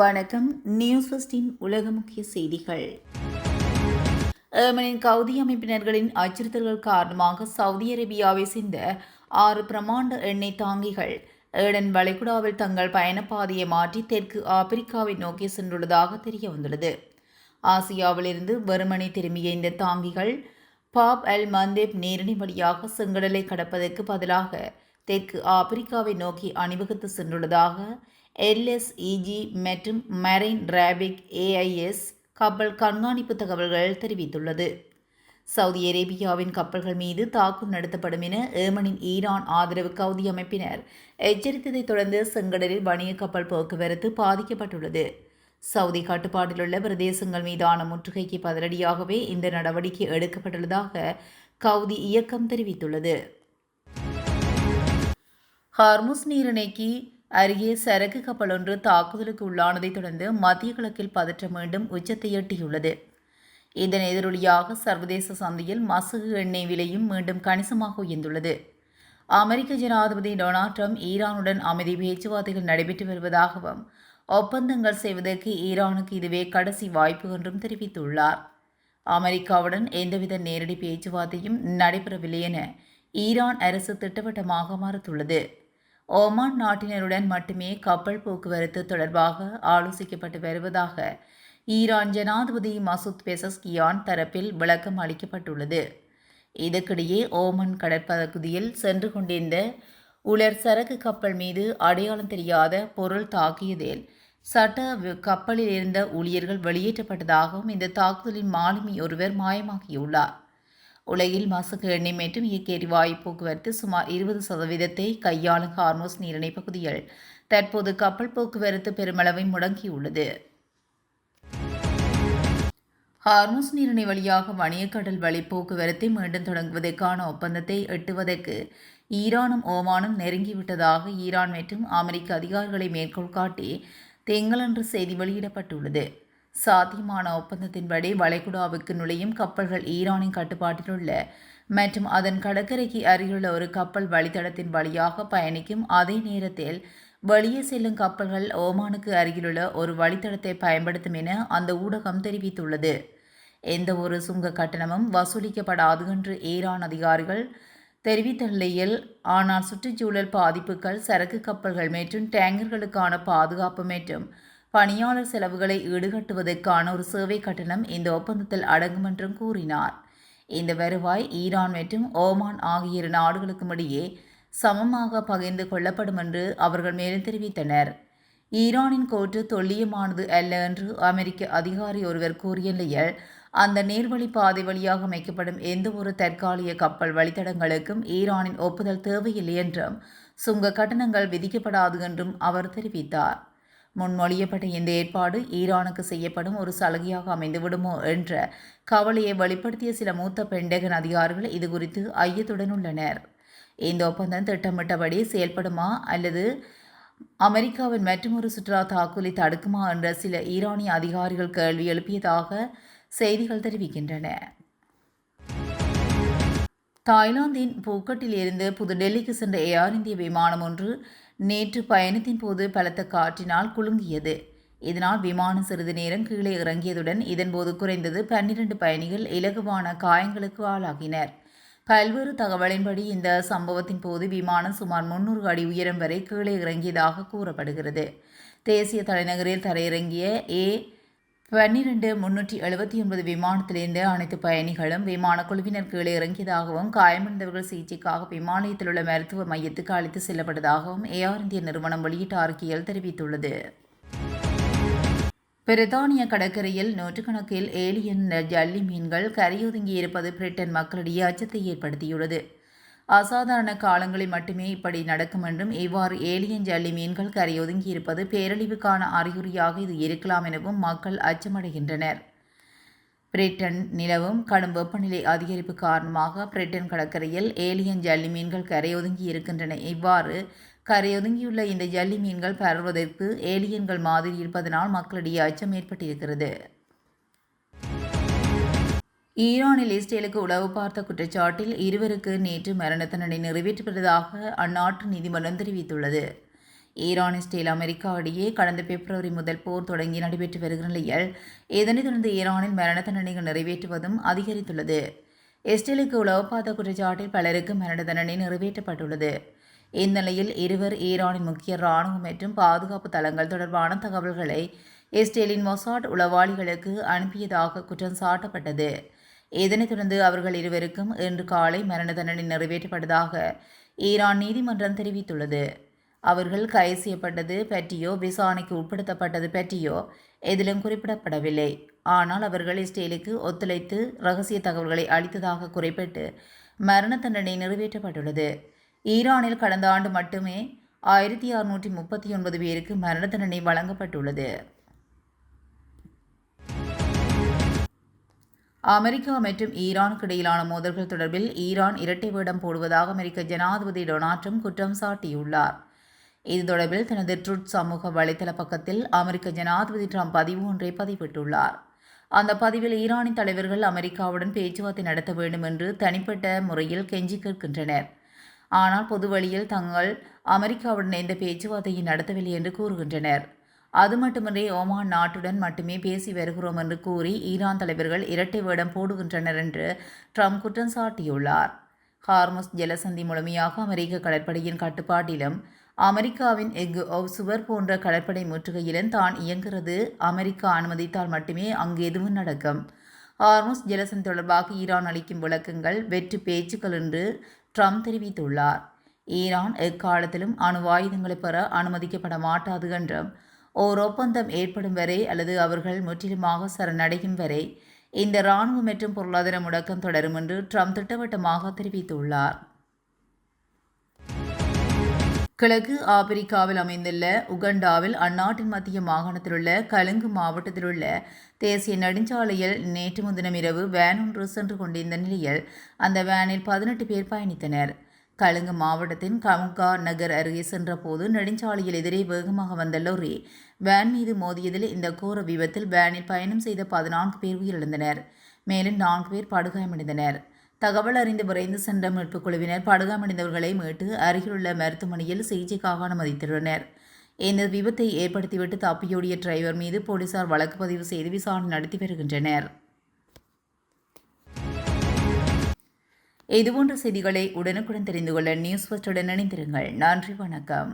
வணக்கம். நியூஸ் ஃபர்ஸ்டின் உலக முக்கிய செய்திகள். ஏமனின் கவுதி அமைப்பினர்களின் அச்சுறுத்தல்கள் காரணமாக சவுதி அரேபியாவை சேர்ந்த 6 பிரமாண்ட எண்ணெய் தாங்கிகள் ஏடன் வளைகுடாவில் தங்கள் பயணப்பாதையை மாற்றி தெற்கு ஆப்பிரிக்காவை நோக்கி சென்றுள்ளதாக தெரியவந்துள்ளது. ஆசியாவிலிருந்து வெறுமனே திரும்பிய இந்த தாங்கிகள் பாப் அல் மந்தேப் நீரிணை வழியாக செங்கடலை கடப்பதற்கு பதிலாக தெற்கு ஆப்பிரிக்காவை நோக்கி அணிவகுத்து சென்றுள்ளதாக LSEG மற்றும் மெரைன் ரேபிக் AIS கப்பல் கண்காணிப்பு தகவல்கள் தெரிவித்துள்ளது. சவுதி அரேபியாவின் கப்பல்கள் மீது தாக்குதல் நடத்தப்படும் என ஏமனின் ஈரான் ஆதரவு கவுதி அமைப்பினர் எச்சரித்ததைத் தொடர்ந்து செங்கடலில் வணிக கப்பல் போக்குவரத்து பாதிக்கப்பட்டுள்ளது. சவுதி கட்டுப்பாட்டிலுள்ள பிரதேசங்கள் மீதான முற்றுகைக்கு பதிலடியாகவே இந்த நடவடிக்கை எடுக்கப்பட்டுள்ளதாக கவுதி இயக்கம் தெரிவித்துள்ளது. ஹார்முஸ் நீரிணைக்கு அருகே சரக்கு கப்பல் ஒன்று தாக்குதலுக்கு உள்ளானதைத் தொடர்ந்து மத்திய கிழக்கில் பதற்றம் மீண்டும் உச்சத்தை எட்டியுள்ளது. இதன் எதிரொலியாக சர்வதேச சந்தையில் மசகு எண்ணெய் விலையும் மீண்டும் கணிசமாக உயர்ந்துள்ளது. அமெரிக்க ஜனாதிபதி டொனால்ட் ட்ரம்ப் ஈரானுடன் அமைதி பேச்சுவார்த்தைகள் நடைபெற்று வருவதாகவும் ஒப்பந்தங்கள் செய்வதற்கு ஈரானுக்கு இதுவே கடைசி வாய்ப்பு என்றும் தெரிவித்துள்ளார். அமெரிக்காவுடன் எந்தவித நேரடி பேச்சுவார்த்தையும் நடைபெறவில்லை என ஈரான் அரசு திட்டவட்டமாக மறுத்துள்ளது. ஓமான் நாட்டினருடன் மட்டுமே கப்பல் போக்குவரத்து தொடர்பாக ஆலோசிக்கப்பட்டு வருவதாக ஈரான் ஜனாதிபதி மசூத் பெசஸ்கியான் தரப்பில் விளக்கம் அளிக்கப்பட்டுள்ளது. இதற்கிடையே ஓமன் கடற்பகுதியில் சென்று கொண்டிருந்த உலர் சரக்கு கப்பல் மீது அடையாளம் தெரியாத பொருள் தாக்கியதில் சட்ட கப்பலில் இருந்த ஊழியர்கள் வெளியேற்றப்பட்டதாகவும் இந்த தாக்குதலின் மாலுமி ஒருவர் மாயமாகியுள்ளார். உலகில் மசகு எண்ணெய் மற்றும் இயற்கை எரிவாயு போக்குவரத்து சுமார் 20% கையாளும் ஹார்முஸ் நீரிணை பகுதியில் தற்போது கப்பல் போக்குவரத்து பெருமளவை முடங்கியுள்ளது. ஹார்முஸ் நீரிணை வழியாக வணிகக்கடல் வழி போக்குவரத்தை மீண்டும் தொடங்குவதற்கான ஒப்பந்தத்தை எட்டுவதற்கு ஈரானும் ஓமானும் நெருங்கிவிட்டதாக ஈரான் மற்றும் அமெரிக்க அதிகாரிகளை மேற்கோள் காட்டி திங்களன்று செய்தி வெளியிடப்பட்டுள்ளது. சாத்தியமான ஒப்பந்தத்தின்படி வளைகுடாவுக்கு நுழையும் கப்பல்கள் ஈரானின் கட்டுப்பாட்டிலுள்ள மற்றும் அதன் கடற்கரைக்கு அருகிலுள்ள ஒரு கப்பல் வழித்தடத்தின் வழியாக பயணிக்கும். அதே நேரத்தில் வெளியே செல்லும் கப்பல்கள் ஓமானுக்கு அருகிலுள்ள ஒரு வழித்தடத்தை பயன்படுத்தும் என அந்த ஊடகம் தெரிவித்துள்ளது. எந்த ஒரு சுங்க கட்டணமும் வசூலிக்கப்படாது என்று ஈரான் அதிகாரிகள் தெரிவித்த நிலையில், ஆனால் சுற்றுச்சூழல் பாதிப்புகள், சரக்கு கப்பல்கள் மற்றும் டேங்கர்களுக்கான பாதுகாப்பு மற்றும் பணியாளர் செலவுகளை ஈடுகட்டுவதற்கான ஒரு சேவை கட்டணம் இந்த ஒப்பந்தத்தில் அடங்கும் என்றும் கூறினார். இந்த வருவாய் ஈரான் மற்றும் ஓமான் ஆகிய இரு நாடுகளுக்கும் இடையே சமமாக பகிர்ந்து கொள்ளப்படும் என்று அவர்கள் மேலும் தெரிவித்தனர். ஈரானின் கூற்று துல்லியமானது அல்ல என்று அமெரிக்க அதிகாரி ஒருவர் கூறிய நிலையில், அந்த நீர்வழி பாதை வழியாக அமைக்கப்படும் எந்த ஒரு தற்காலிக கப்பல் வழித்தடங்களுக்கும் ஈரானின் ஒப்புதல் தேவையில்லை என்றும் சுங்க கட்டணங்கள் விதிக்கப்படாது என்றும் அவர் தெரிவித்தார். முன்மொழியப்பட்ட இந்த ஏற்பாடு ஈரானுக்கு செய்யப்படும் ஒரு சலுகையாக அமைந்துவிடுமோ என்ற கவலையை வெளிப்படுத்திய சில மூத்த பென்டகன் அதிகாரிகள் இதுகுறித்து ஐயத்துடன் உள்ளனர். இந்த ஒப்பந்தம் திட்டமிட்டபடி செயல்படுமா அல்லது அமெரிக்காவின் மற்றொரு சுற்றுலா தாக்குதலை தடுக்குமா என்ற சில ஈரானிய அதிகாரிகள் கேள்வி எழுப்பியதாக செய்திகள் தெரிவிக்கின்றன. தாய்லாந்தின் பூக்கட்டில் இருந்து புதுடெல்லிக்கு சென்ற ஏர் இந்திய விமானம் ஒன்று நேற்று பயணத்தின் போது பலத்த காற்றினால் குலுங்கியது. இதனால் விமானம் சிறிது நேரம் கீழே இறங்கியதுடன் இதன்போது குறைந்தது 12 பயணிகள் இலகுவான காயங்களுக்கு ஆளாகினர். பல்வேறு தகவலின்படி இந்த சம்பவத்தின் போது விமானம் சுமார் 300 அடி உயரம் வரை கீழே இறங்கியதாக கூறப்படுகிறது. தேசிய தலைநகரில் தரையிறங்கிய A-12-379 விமானத்திலிருந்து அனைத்து பயணிகளும் விமான குழுவினர் கீழே இறங்கியதாகவும் காயமடைந்தவர்கள் சிகிச்சைக்காக விமானத்தில் உள்ள மருத்துவ மையத்துக்கு அழைத்து செல்லப்பட்டதாகவும் ஏர் இந்திய நிறுவனம் வெளியிட்ட அறிக்கையில் தெரிவித்துள்ளது. பிரித்தானிய கடற்கரையில் நூற்றுக்கணக்கில் ஏலியன் ஜல்லி மீன்கள் கரையொதுங்கியிருப்பது பிரிட்டன் மக்களிடையே அச்சத்தை ஏற்படுத்தியுள்ளது. அசாதாரண காலங்களில் மட்டுமே இப்படி நடக்கும் என்றும் இவ்வாறு ஏலியன் ஜல்லி மீன்கள் கரையொதுங்கியிருப்பது பேரழிவுக்கான அறிகுறியாக இது இருக்கலாம் எனவும் மக்கள் அச்சமடைகின்றனர். பிரிட்டன் நிலவும் கடும் வெப்பநிலை அதிகரிப்பு காரணமாக பிரிட்டன் கடற்கரையில் ஏலியன் ஜல்லி மீன்கள் கரையொதுங்கி இருக்கின்றன. இவ்வாறு கரையொதுங்கியுள்ள இந்த ஜல்லி மீன்கள் பரவுவதற்கு ஏலியன்கள் மாதிரி இருப்பதனால் மக்களிடையே அச்சம் ஏற்பட்டிருக்கிறது. ஈரானில் இஸ்ரேலுக்கு உளவு பார்த்த குற்றச்சாட்டில் இருவருக்கு நேற்று மரண தண்டனை நிறைவேற்றப்பட்டதாக அந்நாட்டு நீதிமன்றம் தெரிவித்துள்ளது. ஈரான் இஸ்ரேல் அமெரிக்கா இடையே கடந்த பிப்ரவரி முதல் போர் தொடங்கி நடைபெற்று வருகிற நிலையில் இதனைத் தொடர்ந்து ஈரானில் மரண தண்டனைகள் நிறைவேற்றுவதும் அதிகரித்துள்ளது. இஸ்ரேலுக்கு உளவுப்பாத குற்றச்சாட்டில் பலருக்கு மரண தண்டனை நிறைவேற்றப்பட்டுள்ளது. இந்நிலையில் இருவர் ஈரானின் முக்கிய இராணுவ மற்றும் பாதுகாப்பு தளங்கள் தொடர்பான தகவல்களை இஸ்ரேலின் மொசாட் உளவாளிகளுக்கு அனுப்பியதாக குற்றம் சாட்டப்பட்டது. இதனைத் தொடர்ந்து அவர்கள் இருவருக்கும் இன்று காலை மரண தண்டனை நிறைவேற்றப்பட்டதாக ஈரான் நீதிமன்றம் தெரிவித்துள்ளது. அவர்கள் கைது செய்யப்பட்டது பற்றியோ விசாரணைக்கு உட்படுத்தப்பட்டது பற்றியோ எதிலும் குறிப்பிடப்படவில்லை. ஆனால் அவர்கள் இஸ்ரேலுக்கு ஒத்துழைத்து ரகசிய தகவல்களை அளித்ததாக குறிப்பிட்டு மரண தண்டனை நிறைவேற்றப்பட்டுள்ளது. ஈரானில் கடந்த ஆண்டு மட்டுமே 1639 பேருக்கு மரண தண்டனை வழங்கப்பட்டுள்ளது. அமெரிக்கா மற்றும் ஈரானுக்கு இடையிலான மோதல்கள் தொடர்பில் ஈரான் இரட்டை வேடம் போடுவதாக அமெரிக்க ஜனாதிபதி டொனால்ட் ட்ரம்ப் குற்றம் சாட்டியுள்ளார். இது தொடர்பில் தனது ட்ரூத் சமூக வலைதள பக்கத்தில் அமெரிக்க ஜனாதிபதி ட்ரம்ப் பதிவு ஒன்றை பதிவிட்டுள்ளார். அந்த பதிவில் ஈரானின் தலைவர்கள் அமெரிக்காவுடன் பேச்சுவார்த்தை நடத்த வேண்டும் என்று தனிப்பட்ட முறையில் கெஞ்சி கேட்கின்றனர். ஆனால் பொது வழியில் தாங்கள் அமெரிக்காவுடன் எந்த பேச்சுவார்த்தையும் நடத்தவில்லை என்று கூறுகின்றனர். அது மட்டுமின்றி ஓமான் நாட்டுடன் மட்டுமே பேசி வருகிறோம் என்று கூறி ஈரான் தலைவர்கள் இரட்டை வேடம் போடுகின்றனர் என்று ட்ரம்ப் குற்றம் சாட்டியுள்ளார். ஹார்முஸ் ஜலசந்தி முழுமையாக அமெரிக்க கடற்படையின் கட்டுப்பாட்டிலும் அமெரிக்காவின் எஃகு சுவர் போன்ற கடற்படை முற்றுகையிலும் தான் இயங்குகிறது. அமெரிக்கா அனுமதித்தால் மட்டுமே அங்கு எதுவும் நடக்கும். ஹார்முஸ் ஜலசந்தி தொடர்பாக ஈரான் அளிக்கும் விளக்கங்கள் வெற்று பேச்சுக்கள் என்று ட்ரம்ப் தெரிவித்துள்ளார். ஈரான் எக்காலத்திலும் அணு ஆயுதங்களை பெற அனுமதிக்கப்பட மாட்டாது என்றும் ஓர் ஒப்பந்தம் ஏற்படும் வரை அல்லது அவர்கள் முற்றிலுமாக சரணடையும் வரை இந்த இராணுவ மற்றும் பொருளாதார முடக்கம் தொடரும் என்று ட்ரம்ப் திட்டவட்டமாக தெரிவித்துள்ளார். கிழக்கு ஆப்பிரிக்காவில் அமைந்துள்ள உகண்டாவில் அந்நாட்டின் மத்திய மாகாணத்தில் உள்ள கலுங்கு மாவட்டத்தில் உள்ள தேசிய நெடுஞ்சாலையில் நேற்று முன்தினம் இரவு வேன் ஒன்று சென்று கொண்டிருந்த நிலையில் அந்த வேனில் 18 பேர் பயணித்தனர். கலுங்கு மாவட்டத்தின் கமுகா நகர் அருகே சென்றபோது நெடுஞ்சாலையில் எதிரே வேகமாக வந்த லொரி வேன் மீது மோதியதில் இந்த கோர விபத்தில் வேனில் பயணம் செய்த 14 பேர் உயிரிழந்தனர். மேலும் 4 பேர் படுகாயமடைந்தனர். தகவல் அறிந்து விரைந்து சென்ற மீட்புக் குழுவினர் படுகாயமடைந்தவர்களை மீட்டு அருகிலுள்ள மருத்துவமனையில் சிகிச்சைக்காக அனுமதித்துள்ளனர். இந்த விபத்தை ஏற்படுத்திவிட்டு தப்பியோடிய டிரைவர் மீது போலீசார் வழக்கு பதிவு செய்து விசாரணை நடத்தி வருகின்றனர். இதுபோன்ற செய்திகளை உடனுக்குடன் தெரிந்து கொள்ள நியூஸ் ஃபர்ஸ்டுடன் இணைந்திருங்கள். நன்றி, வணக்கம்.